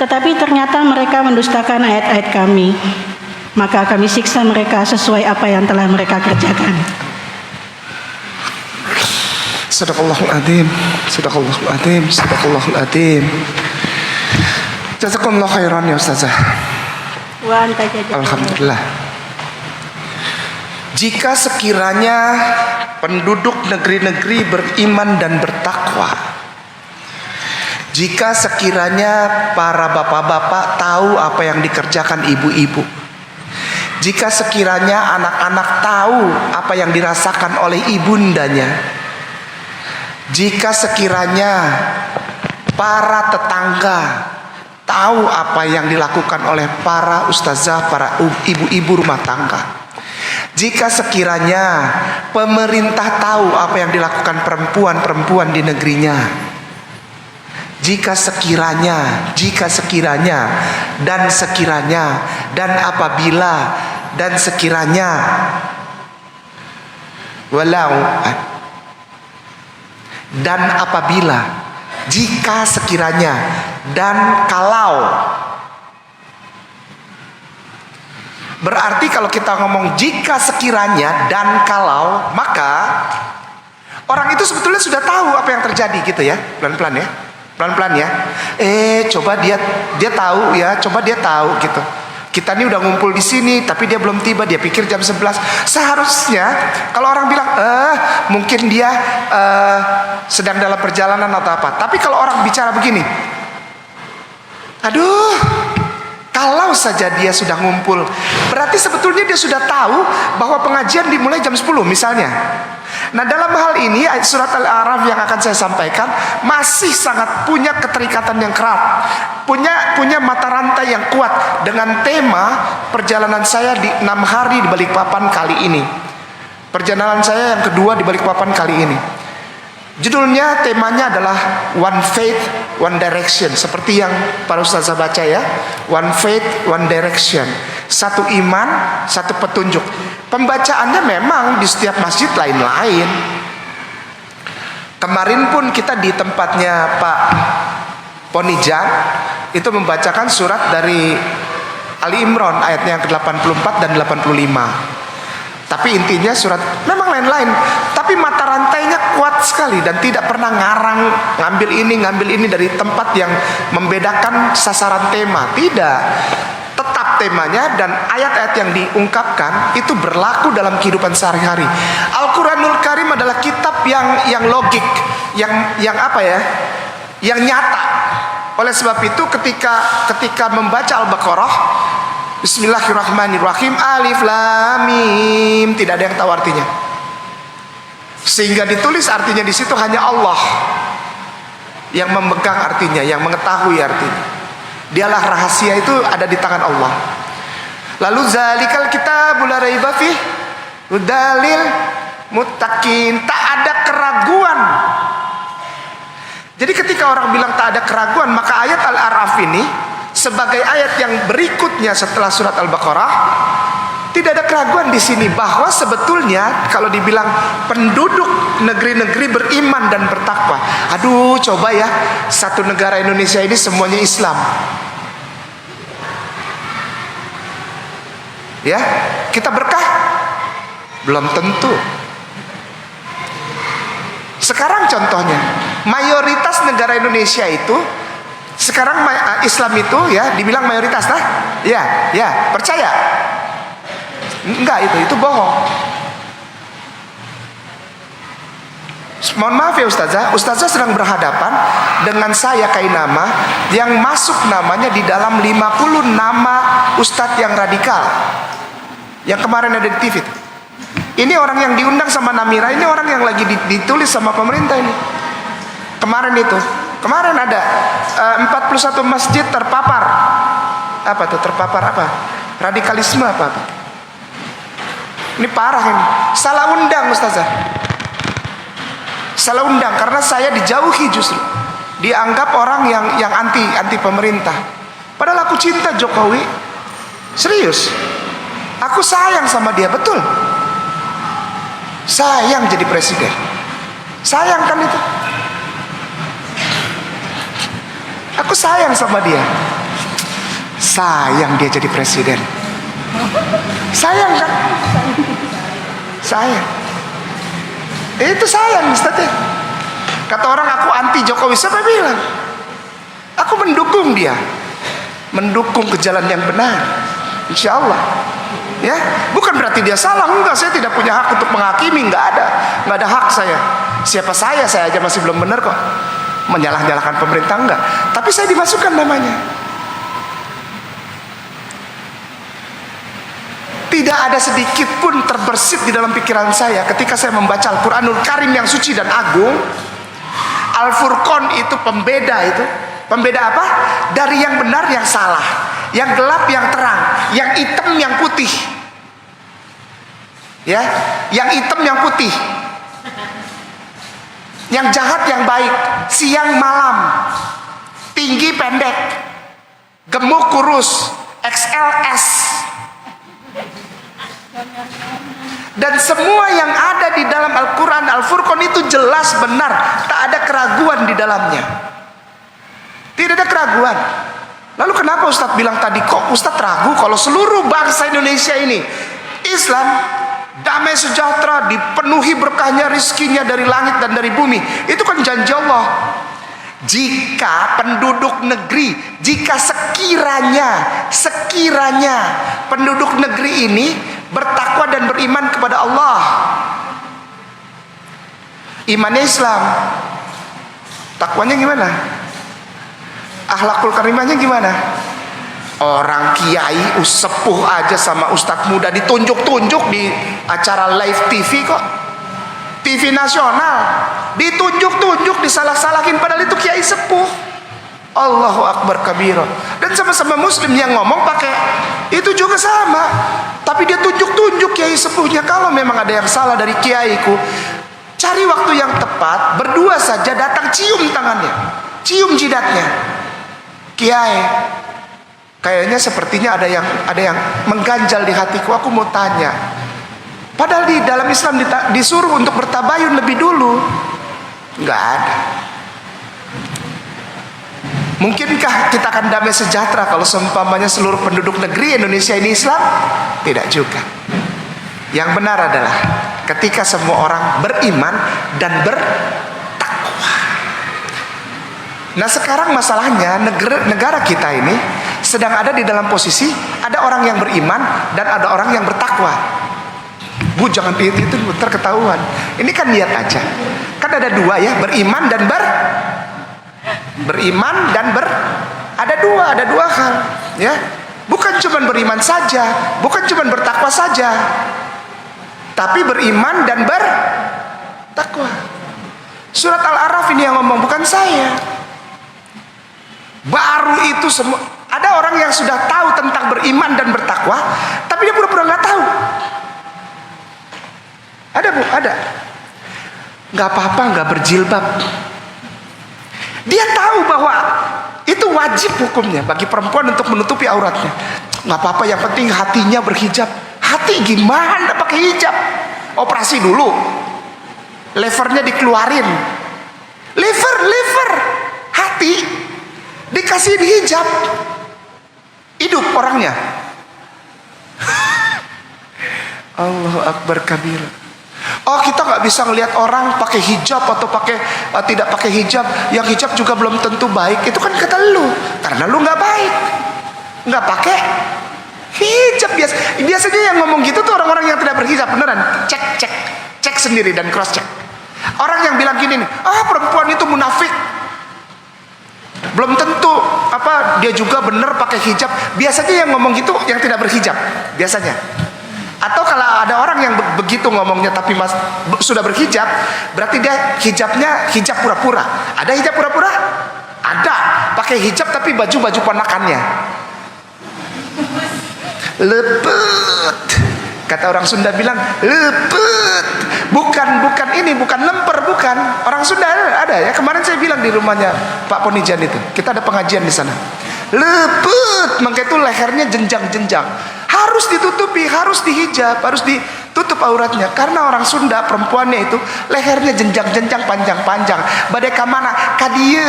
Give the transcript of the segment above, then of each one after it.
Tetapi ternyata mereka mendustakan ayat-ayat kami. Maka kami siksa mereka sesuai apa yang telah mereka kerjakan. Sadaqallahul adzim. Sadaqallahul adzim. Sadaqallahul adzim. Jazakumullah khairan ya Ustazah. Wa anta jazakallah. Alhamdulillah. Jika sekiranya penduduk negeri-negeri beriman dan bertakwa, jika sekiranya para bapak-bapak tahu apa yang dikerjakan ibu-ibu, jika sekiranya anak-anak tahu apa yang dirasakan oleh ibundanya, jika sekiranya para tetangga tahu apa yang dilakukan oleh para ustazah, para ibu-ibu rumah tangga, jika sekiranya pemerintah tahu apa yang dilakukan perempuan-perempuan di negerinya, jika sekiranya dan apabila dan sekiranya walau dan apabila, jika sekiranya dan kalau. Berarti kalau kita ngomong jika sekiranya dan kalau, maka orang itu sebetulnya sudah tahu apa yang terjadi gitu ya. Pelan-pelan ya. Pelan-pelan ya. Coba dia tahu ya, coba dia tahu gitu. Kita ini udah ngumpul di sini tapi dia belum tiba, dia pikir jam 11. Seharusnya kalau orang bilang mungkin dia sedang dalam perjalanan atau apa. Tapi kalau orang bicara begini, aduh, kalau saja dia sudah ngumpul, berarti sebetulnya dia sudah tahu bahwa pengajian dimulai jam 10 misalnya. Nah, dalam hal ini surat Al-A'raf yang akan saya sampaikan masih sangat punya keterikatan yang erat, punya mata rantai yang kuat dengan tema perjalanan saya di 6 hari di Balikpapan kali ini. Perjalanan saya yang kedua di Balikpapan kali ini. Judulnya, temanya adalah One Faith, One Direction. Seperti yang para ustazah baca ya, One Faith, One Direction. Satu iman, satu petunjuk. Pembacaannya memang di setiap masjid lain-lain. Kemarin pun kita di tempatnya Pak Ponijan itu membacakan surat dari Ali Imran ayatnya yang ke-84 dan 85. Tapi intinya surat memang lain-lain, tapi mata rantainya kuat sekali dan tidak pernah ngambil ini dari tempat yang membedakan sasaran tema. Tidak, tetap temanya dan ayat-ayat yang diungkapkan itu berlaku dalam kehidupan sehari-hari. Al-Quranul Karim adalah kitab yang logik, yang apa ya, yang nyata. Oleh sebab itu ketika membaca Al-Baqarah, Bismillahirrahmanirrahim, Alif Lam Mim, tidak ada yang tahu artinya. Sehingga ditulis artinya di situ hanya Allah yang memegang artinya, yang mengetahui artinya. Dialah rahasia itu ada di tangan Allah. Lalu zalikal kitabul la raiba fih hudalil muttaqin, tak ada keraguan. Jadi ketika orang bilang tak ada keraguan, maka ayat Al-A'raf ini sebagai ayat yang berikutnya setelah surat Al-Baqarah, tidak ada keraguan di sini bahwa sebetulnya kalau dibilang penduduk negeri-negeri beriman dan bertakwa, aduh coba ya, satu negara Indonesia ini semuanya Islam, ya kita berkah? Belum tentu. Sekarang contohnya, mayoritas negara Indonesia itu sekarang Islam itu ya dibilang mayoritas, nah ya percaya? Enggak, itu bohong. Mohon maaf ya Ustazah sedang berhadapan dengan saya Kainama yang masuk namanya di dalam 50 nama Ustadz yang radikal yang kemarin ada di TV. Ini orang yang diundang sama Namira, ini orang yang lagi ditulis sama pemerintah ini. Kemarin ada 41 masjid terpapar. Apa tuh terpapar apa? Radikalisme apa? Ini parah ini. Salah undang Ustazah. Salah undang karena saya dijauhi justru. Dianggap orang yang anti pemerintah. Padahal aku cinta Jokowi. Serius. Aku sayang sama dia, betul. Sayang jadi presiden. Sayang kan itu. Aku sayang sama dia. Sayang dia jadi presiden. Sayang kan? Sayang. Itu sayang Ustaz ya. Kata orang aku anti Jokowi, siapa bilang? Aku mendukung dia, mendukung ke jalan yang benar, insya Allah. Ya, bukan berarti dia salah, enggak. Saya tidak punya hak untuk menghakimi, nggak ada hak saya. Siapa saya aja masih belum benar kok. Menyalah-nyalahkan pemerintah enggak, tapi saya dimasukkan namanya. Tidak ada sedikit pun terbersit di dalam pikiran saya ketika saya membaca Al-Quranul Karim yang suci dan agung. Al-Furqan itu pembeda itu. Pembeda apa? Dari yang benar yang salah, yang gelap yang terang, yang hitam yang putih. Ya, yang hitam yang putih. Yang jahat yang baik, siang malam, tinggi pendek, gemuk kurus, XLS. Dan semua yang ada di dalam Al-Quran Al-Furqan itu jelas benar, tak ada keraguan di dalamnya. Tidak ada keraguan. Lalu kenapa Ustadz bilang tadi, kok Ustadz ragu kalau seluruh bangsa Indonesia ini Islam, damai sejahtera, dipenuhi berkahnya, rizkinya dari langit dan dari bumi. Itu kan janji Allah. Jika penduduk negeri, jika sekiranya penduduk negeri ini bertakwa dan beriman kepada Allah, imannya Islam, takwanya gimana? Akhlakul karimahnya gimana? Orang kiai sepuh aja sama ustadz muda ditunjuk-tunjuk di acara live TV kok, TV nasional, ditunjuk-tunjuk, disalah-salahin, padahal itu kiai sepuh. Allahu Akbar kabira. Dan sama-sama muslim yang ngomong pakai itu juga sama, tapi dia tunjuk-tunjuk kiai sepuhnya. Kalau memang ada yang salah dari kiaiku, cari waktu yang tepat, berdua saja datang, cium tangannya, cium jidatnya. Kiai, kayaknya sepertinya ada yang mengganjal di hatiku. Aku mau tanya. Padahal di dalam Islam disuruh untuk bertabayun lebih dulu. Enggak ada. Mungkinkah kita akan damai sejahtera kalau seumpamanya seluruh penduduk negeri Indonesia ini Islam? Tidak juga. Yang benar adalah ketika semua orang beriman dan bertakwa. Nah sekarang masalahnya negara kita ini sedang ada di dalam posisi ada orang yang beriman dan ada orang yang bertakwa. Bu jangan itu bentar ketahuan. Ini kan lihat aja. Kan ada dua ya, beriman dan ada dua hal ya. Bukan cuma beriman saja, bukan cuma bertakwa saja, tapi beriman dan bertakwa. Surat Al-A'raf ini yang ngomong, bukan saya. Baru itu semua. Ada orang yang sudah tahu tentang beriman dan bertakwa, tapi dia pura-pura nggak tahu. Ada bu, ada. Nggak apa-apa nggak berjilbab. Dia tahu bahwa itu wajib hukumnya bagi perempuan untuk menutupi auratnya. Nggak apa-apa, yang penting hatinya berhijab. Hati gimana pakai hijab? Operasi dulu, levernya dikeluarin. Lever, hati dikasih hijab, hidup orangnya. Allahu Akbar kabir. Oh kita nggak bisa ngelihat orang pakai hijab atau tidak pakai hijab. Yang hijab juga belum tentu baik. Itu kan kata lu, karena lu nggak baik, nggak pakai hijab. Biasanya yang ngomong gitu tuh orang-orang yang tidak berhijab beneran. Cek sendiri dan cross check. Orang yang bilang gini nih, perempuan itu munafik, belum tentu dia juga bener pakai hijab. Biasanya yang ngomong gitu yang tidak berhijab biasanya. Atau kalau ada orang yang begitu ngomongnya tapi sudah berhijab, berarti dia hijabnya hijab pura-pura. Ada hijab pura-pura? Ada. Pakai hijab tapi baju ponakannya. Lepet. Kata orang Sunda bilang lepet. Bukan lemper, bukan. Orang Sunda ada ya. Kemarin saya bilang di rumahnya Pak Ponijan itu. Kita ada pengajian di sana. Lepet, makanya itu lehernya jenjang-jenjang. Harus ditutupi, harus dihijab, harus ditutup auratnya. Karena orang Sunda perempuannya itu lehernya jenjang-jenjang, panjang-panjang. Badai kamana, kadie.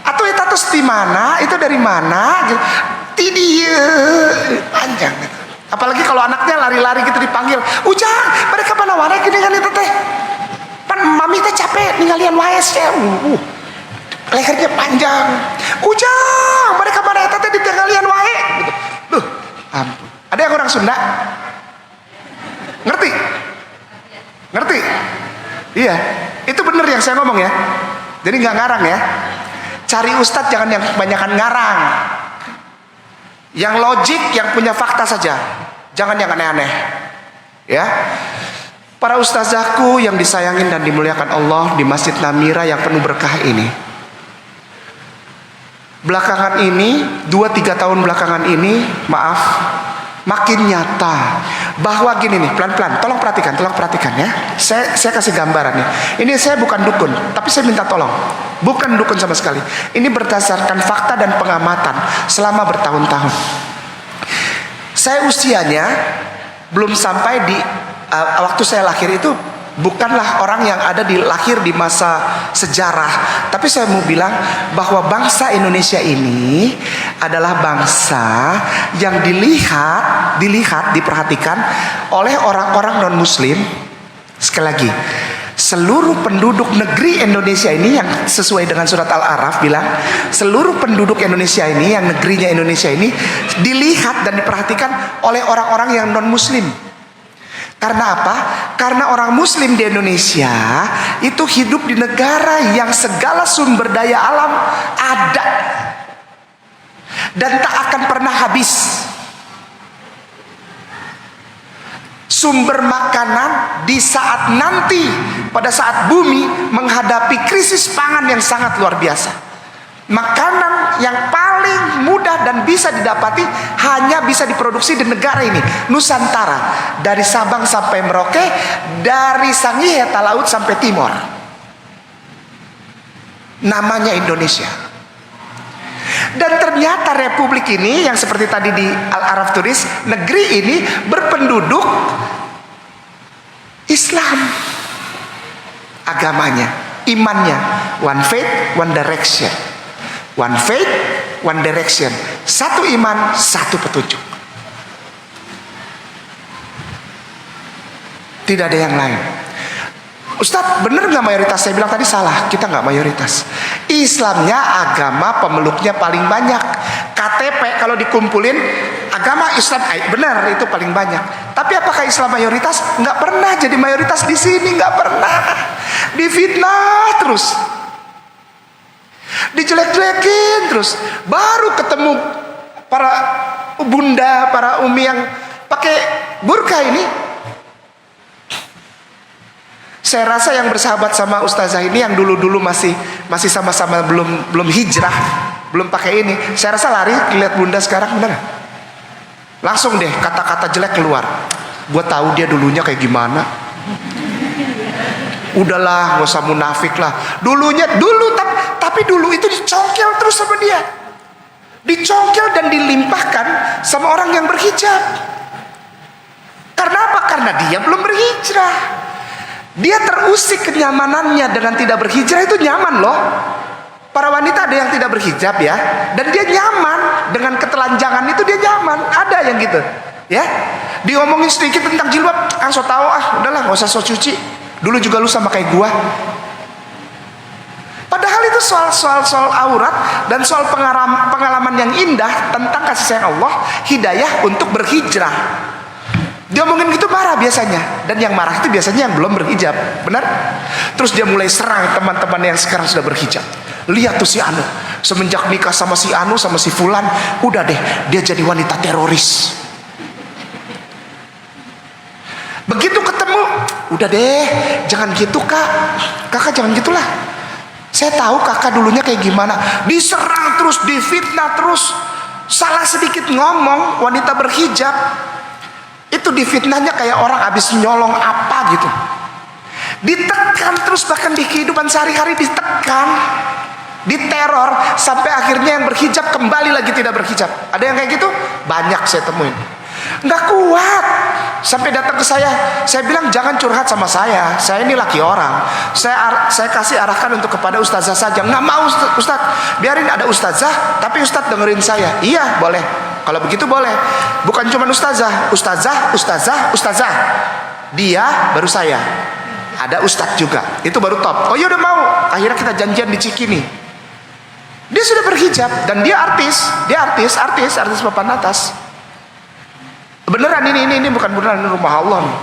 Atau eta terus di mana? Itu dari mana? Gitu. Panjang. Gitu. Apalagi kalau anaknya lari-lari gitu dipanggil, Ujang, mereka mana wae gini kan itu teh. Pan mami teh capek ninggalian wae sih. Lehernya panjang. Ujang, mereka mana eta teh ditinggalian wae gitu. Duh, ampun. Ada yang orang Sunda? Ngerti? Ngerti? Iya, itu bener yang saya ngomong ya. Jadi nggak ngarang ya. Cari ustadz jangan yang kebanyakan ngarang. Yang logik, yang punya fakta saja. Jangan yang aneh-aneh. Ya. Para ustazahku yang disayangin dan dimuliakan Allah di Masjid Namira yang penuh berkah ini. Belakangan ini, 2-3 tahun belakangan ini, maaf, makin nyata bahwa gini nih, pelan-pelan, tolong perhatikan ya. Saya kasih gambaran nih. Ini saya bukan dukun, tapi saya minta tolong. Bukan dukun sama sekali. Ini berdasarkan fakta dan pengamatan selama bertahun-tahun. Saya usianya belum sampai di waktu saya lahir itu, bukanlah orang yang ada di lahir di masa sejarah, tapi saya mau bilang bahwa bangsa Indonesia ini adalah bangsa yang diperhatikan oleh orang-orang non-muslim. Sekali lagi, seluruh penduduk negeri Indonesia ini yang sesuai dengan surat Al-A'raf bilang, seluruh penduduk Indonesia ini yang negerinya Indonesia ini dilihat dan diperhatikan oleh orang-orang yang non-muslim. Karena apa? Karena orang muslim di Indonesia itu hidup di negara yang segala sumber daya alam ada dan tak akan pernah habis. Sumber makanan di saat nanti, pada saat bumi menghadapi krisis pangan yang sangat luar biasa. Makanan yang paling mudah dan bisa didapati hanya bisa diproduksi di negara ini, Nusantara, dari Sabang sampai Merauke, dari Sangihe Talaut sampai Timor. Namanya Indonesia. Dan ternyata republik ini yang seperti tadi di Al-Araf tulis, negeri ini berpenduduk Islam. Agamanya, imannya, one faith, one direction. One faith, one direction. Satu iman, satu petunjuk. Tidak ada yang lain. Ustadz, bener gak mayoritas? Saya bilang tadi salah, kita gak mayoritas. Islamnya agama pemeluknya paling banyak. KTP kalau dikumpulin, agama Islam, benar itu paling banyak. Tapi apakah Islam mayoritas? Gak pernah jadi mayoritas di sini, gak pernah. Difitnah terus, dijelek-jelekin terus, baru ketemu para bunda, para umi yang pakai burka ini. Saya rasa yang bersahabat sama ustazah ini yang dulu-dulu masih sama-sama belum hijrah, belum pakai ini, saya rasa lari lihat bunda sekarang, bener? Langsung deh kata-kata jelek keluar. Gua tahu dia dulunya kayak gimana. Udahlah, gak usah munafik lah. Dulu tapi dulu itu dicongkel terus sama dia. Dicongkel dan dilimpahkan sama orang yang berhijab. Karena apa? Karena dia belum berhijrah. Dia terusik kenyamanannya dengan tidak berhijrah, itu nyaman loh. Para wanita ada yang tidak berhijab ya, dan dia nyaman dengan ketelanjangan itu, dia nyaman. Ada yang gitu ya. Diomongin sedikit tentang jilbab, so tau udahlah gak usah so cuci. Dulu juga lu sama kayak gua. Padahal itu soal aurat dan soal pengalaman yang indah tentang kasih sayang Allah, hidayah untuk berhijrah. Dia ngomongin gitu marah biasanya, dan yang marah itu biasanya yang belum berhijab, benar? Terus dia mulai serang teman-teman yang sekarang sudah berhijab. Lihat tuh si Anu, semenjak nikah sama si Anu sama si Fulan, udah deh dia jadi wanita teroris. Begitu ketemu, udah deh, jangan gitu kakak jangan gitulah. Saya tahu kakak dulunya kayak gimana. Diserang terus, difitnah terus. Salah sedikit ngomong, wanita berhijab itu difitnahnya kayak orang habis nyolong apa gitu. Ditekan terus, bahkan di kehidupan sehari-hari ditekan, diteror, sampai akhirnya yang berhijab kembali lagi tidak berhijab. Ada yang kayak gitu? Banyak saya temuin. Nggak kuat. Sampai datang ke saya bilang jangan curhat sama saya ini laki orang. Saya kasih arahkan untuk kepada ustazah saja. Nggak mau ustaz, biarin ada ustazah, tapi ustaz dengerin saya. Iya boleh, kalau begitu boleh. Bukan cuma ustazah, dia baru saya. Ada ustaz juga, itu baru top. Oh ya udah mau. Akhirnya kita janjian di Cikini. Dia sudah berhijab dan dia artis papan atas. Beneran ini bukan beneran, ini rumah Allah nih.